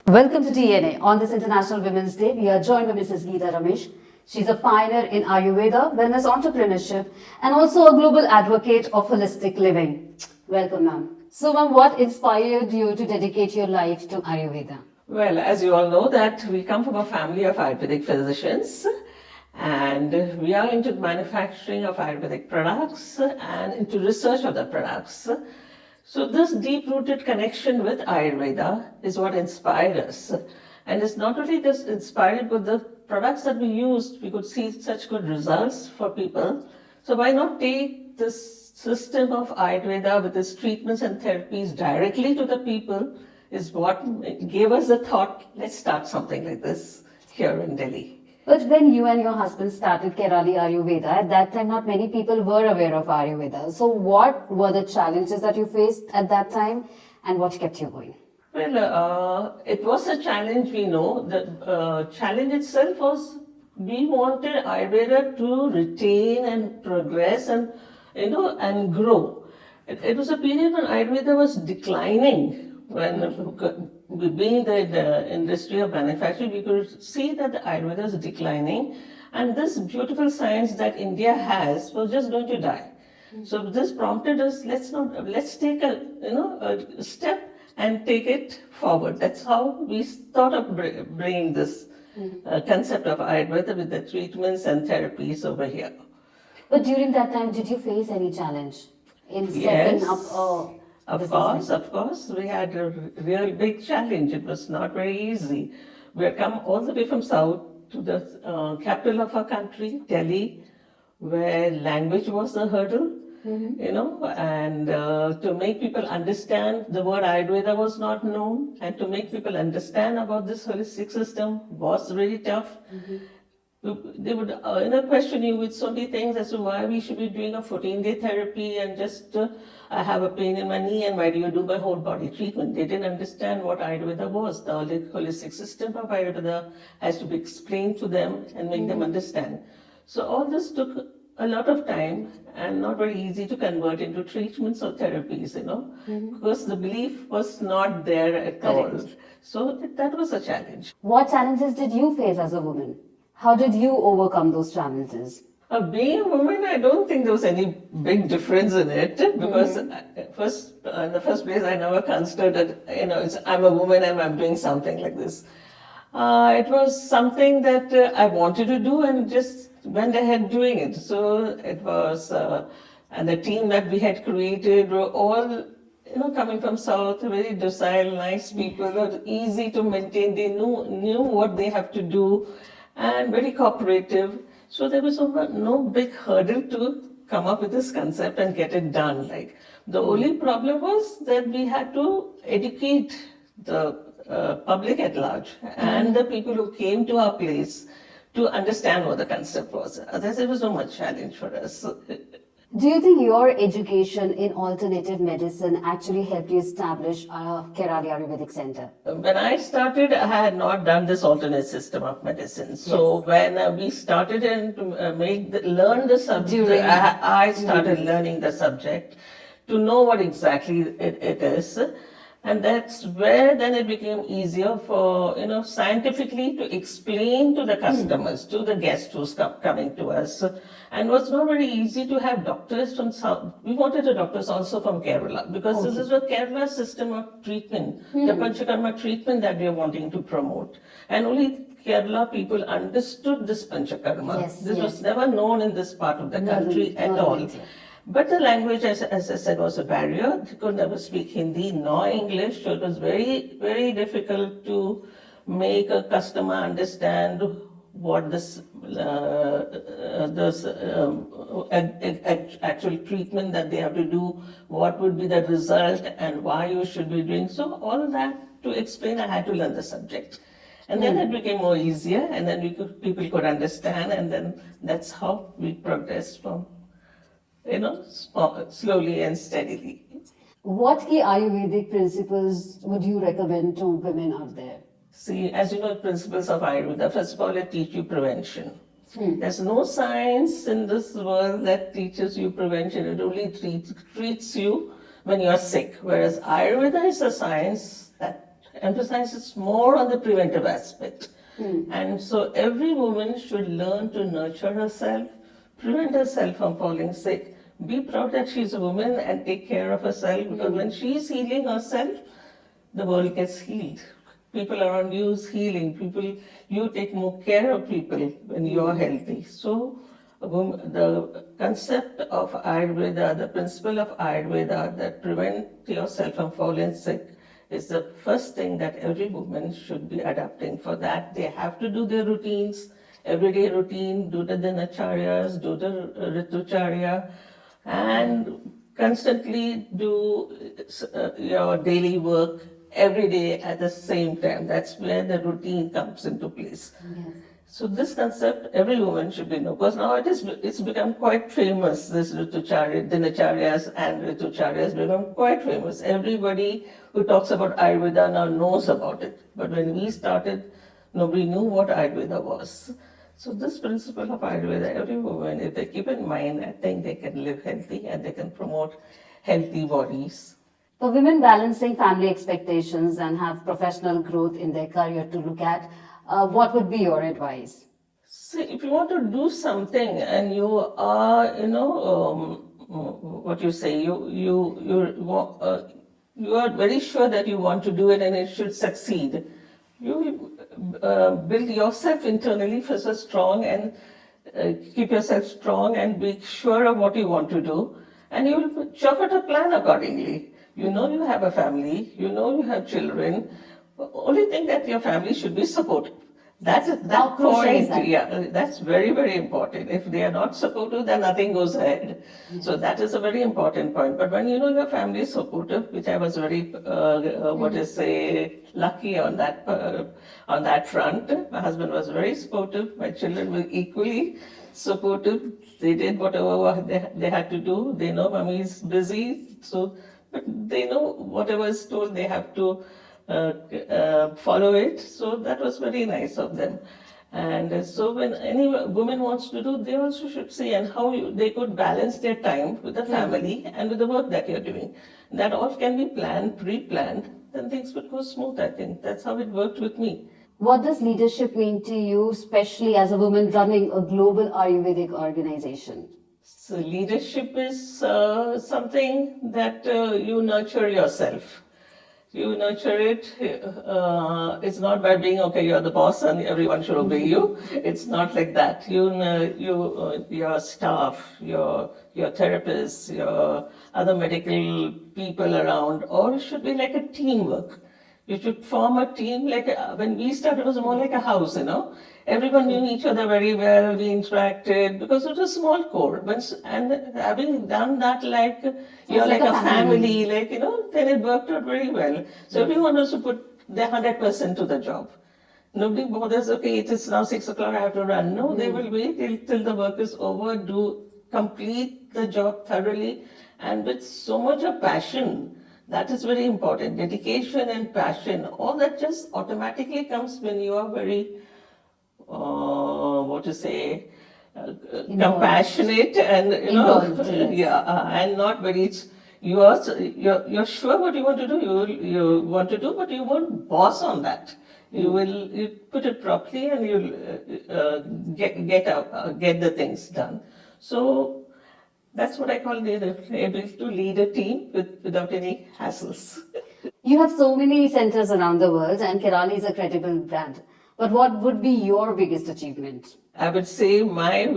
Welcome to DNA. On this International Women's Day, we are joined by Mrs. Gita Ramesh. She's a pioneer in Ayurveda, wellness entrepreneurship, and also a global advocate of holistic living. Welcome, ma'am. So, ma'am, what inspired you to dedicate your life to Ayurveda? Well, as you all know that we come from a family of Ayurvedic physicians and we are into manufacturing of Ayurvedic products and into research of the products. So this deep-rooted connection with Ayurveda is what inspired us. And it's not only just inspired with the products that we used, we could see such good results for people. So why not take this system of Ayurveda with its treatments and therapies directly to the people is what gave us the thought, let's start something like this here in Delhi. But when you and your husband started Kairali Ayurveda, at that time not many people were aware of Ayurveda. So what were the challenges that you faced at that time and what kept you going? Well, it was a challenge, we know. The challenge itself was we wanted Ayurveda to retain and progress and, and grow. It was a period when Ayurveda was declining. When being in the industry of manufacturing, we could see that the Ayurveda is declining, and this beautiful science that India has was just going to die. So this prompted us. Let's take a step and take it forward. That's how we thought of bringing this concept of Ayurveda with the treatments and therapies over here. But during that time, did you face any challenge in setting up a Of course, we had a real big challenge. It was not very easy. We had come all the way from south to the capital of our country, Delhi, where language was a hurdle, and to make people understand the word Ayurveda was not known, and to make people understand about this holistic system was really tough. They would question you with so many things as to why we should be doing a 14-day therapy and just I have a pain in my knee and why do you do my whole body treatment? They didn't understand what Ayurveda was. The holistic system of Ayurveda has to be explained to them and make them understand. So all this took a lot of time and not very easy to convert into treatments or therapies, because the belief was not there at all. So that was a challenge. What challenges did you face as a woman? How did you overcome those challenges? Being a woman, I don't think there was any big difference in it because in the first place, I never considered that, I'm a woman and I'm doing something like this. It was something that I wanted to do and just went ahead doing it. So it was, and the team that we had created were all coming from South, very docile, nice people, easy to maintain. They knew what they have to do and very cooperative. So there was no big hurdle to come up with this concept and get it done. Like the only problem was that we had to educate the public at large and the people who came to our place to understand what the concept was. Otherwise, there was no much challenge for us. Do you think your education in alternative medicine actually helped you establish a Kairali Ayurvedic Center? When I started, I had not done this alternate system of medicine. So when we started and learn the subject, I started learning the subject to know what exactly it is. And that's where then it became easier for, scientifically to explain to the customers, to the guests who's coming to us. And it was not very easy to have doctors from South. We wanted the doctors also from Kerala because this is a Kerala system of treatment, the Panchakarma treatment that we are wanting to promote. And only Kerala people understood this Panchakarma. This was never known in this part of the country at all. But the language, as I said, was a barrier. They could never speak Hindi nor English, so it was very, very difficult to make a customer understand what this actual treatment that they have to do, what would be the result, and why you should be doing. So all that to explain, I had to learn the subject. And then it became more easier, and then people could understand, and then that's how we progressed from slowly and steadily. What key Ayurvedic principles would you recommend to women out there? See, as you know, principles of Ayurveda, first of all, it teaches you prevention. There's no science in this world that teaches you prevention. It only treats you when you're sick. Whereas Ayurveda is a science that emphasizes more on the preventive aspect. And so every woman should learn to nurture herself, prevent herself from falling sick, be proud that she's a woman and take care of herself, because when she's healing herself, the world gets healed. People around you is healing. You take more care of people when you're healthy. So the concept of Ayurveda, the principle of Ayurveda that prevent yourself from falling sick is the first thing that every woman should be adapting. For that, they have to do their routines, everyday routine, do the dinacharyas, do the ritucharya, and constantly do your daily work every day at the same time. That's where the routine comes into place. Yes. So this concept, every woman should be know, because now it's become quite famous. This dinacharyas and ritucharyas become quite famous. Everybody who talks about Ayurveda now knows about it. But when we started, nobody knew what Ayurveda was. So this principle of Ayurveda, every woman, if they keep in mind, I think they can live healthy and they can promote healthy bodies. For women balancing family expectations and have professional growth in their career to look at, what would be your advice? See, if you want to do something and you are, what you say, you are very sure that you want to do it and it should succeed. You build yourself internally first strong and keep yourself strong and be sure of what you want to do, and you will chalk out a plan accordingly. You know you have a family, you know you have children. Only thing that your family should be supportive. That's that crucial is point. that? Yeah, that's very, very important. If they are not supportive, then nothing goes ahead. So that is a very important point. But when you know your family is supportive, which I was very, lucky on that front. My husband was very supportive. My children were equally supportive. They did whatever they had to do. They know mommy is busy, so but they know whatever is told, they have to follow it. So that was very nice of them. And so when any woman wants to do, they also should see and how they could balance their time with the family and with the work that you're doing. That all can be planned, pre-planned, then things would go smooth, I think. That's how it worked with me. What does leadership mean to you, especially as a woman running a global Ayurvedic organization? So leadership is something that you nurture yourself. You nurture it. It's not by being okay. You're the boss and everyone should obey you. It's not like that. Your staff, your therapists, your other medical people around, all should be like a teamwork. You should form a team. When we started, it was more like a house. Everyone knew each other very well. We interacted because it was a small core. And having done that, you're like a family, then it worked out very well. So everyone has to put their 100% to the job. Nobody bothers, okay, it is now 6 o'clock, I have to run. No, they will wait till the work is over, complete the job thoroughly and with so much of passion. That is very important. Dedication and passion, all that just automatically comes when you are very compassionate and and not very. You're sure what you want to do. You want to do, but you won't boss on that. You put it properly and you'll get the things done. So that's what I call able to lead a team without any hassles. You have so many centers around the world, and Kairali is a credible brand. But what would be your biggest achievement? I would say my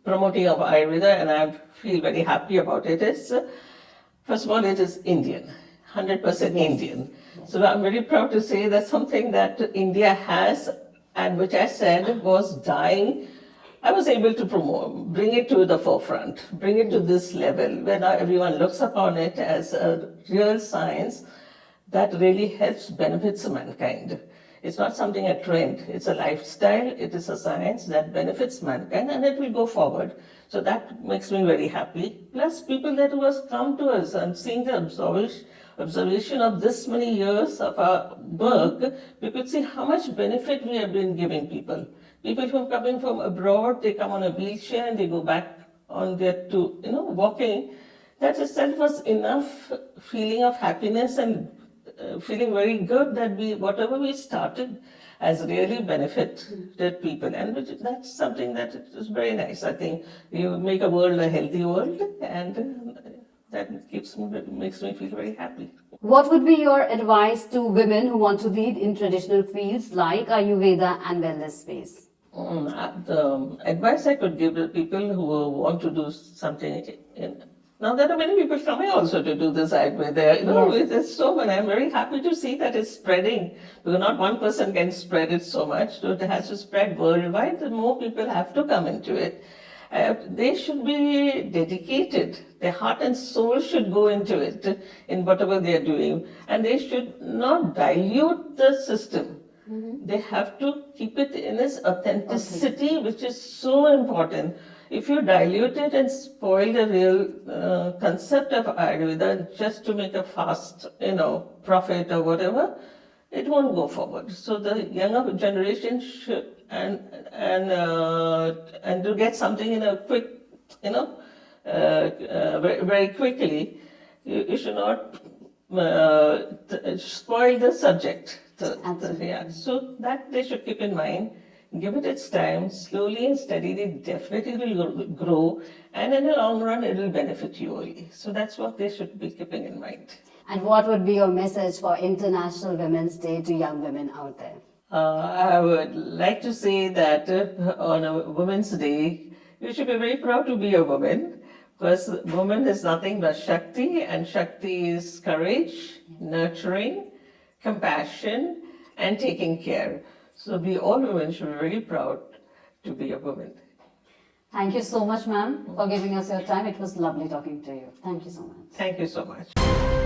promoting of Ayurveda, and I feel very happy about it, is first of all, it is Indian, 100% Indian. So I'm very proud to say that's something that India has, and which I said was dying. I was able to bring it to the forefront, bring it to this level where now everyone looks upon it as a real science that really helps benefits mankind. It's not something a trend, it's a lifestyle, it is a science that benefits mankind and it will go forward. So that makes me very happy. Plus people that who has come to us and seeing the observation of this many years of our work, we could see how much benefit we have been giving people. People who are coming from abroad, they come on a wheelchair and they go back on their walking. That itself was enough feeling of happiness and feeling very good that whatever we started has really benefited people, and that's something that is very nice. I think you make a world a healthy world, and that makes me feel very happy. What would be your advice to women who want to lead in traditional fields like Ayurveda and wellness space? The advice I could give to people who want to do something now there are many people coming also to do this Ayurveda. Yes. It's so many. I'm very happy to see that it's spreading, because not one person can spread it so much. So it has to spread worldwide. The more people have to come into it. They should be dedicated. Their heart and soul should go into it, in whatever they are doing. And they should not dilute the system. They have to keep it in its authenticity, which is so important. If you dilute it and spoil the real concept of Ayurveda just to make a fast, profit or whatever, it won't go forward. So the younger generation should, and to get something in a quick, very, very quickly, you should not spoil the subject. So that they should keep in mind. Give it its time, slowly and steadily, definitely will grow, and in the long run, it will benefit you only. So that's what they should be keeping in mind. And what would be your message for International Women's Day to young women out there? I would like to say that on a Women's Day, you should be very proud to be a woman, because woman is nothing but Shakti, and Shakti is courage, nurturing, compassion, and taking care. So all women should be very proud to be a woman. Thank you so much, ma'am, for giving us your time. It was lovely talking to you. Thank you so much. Thank you so much.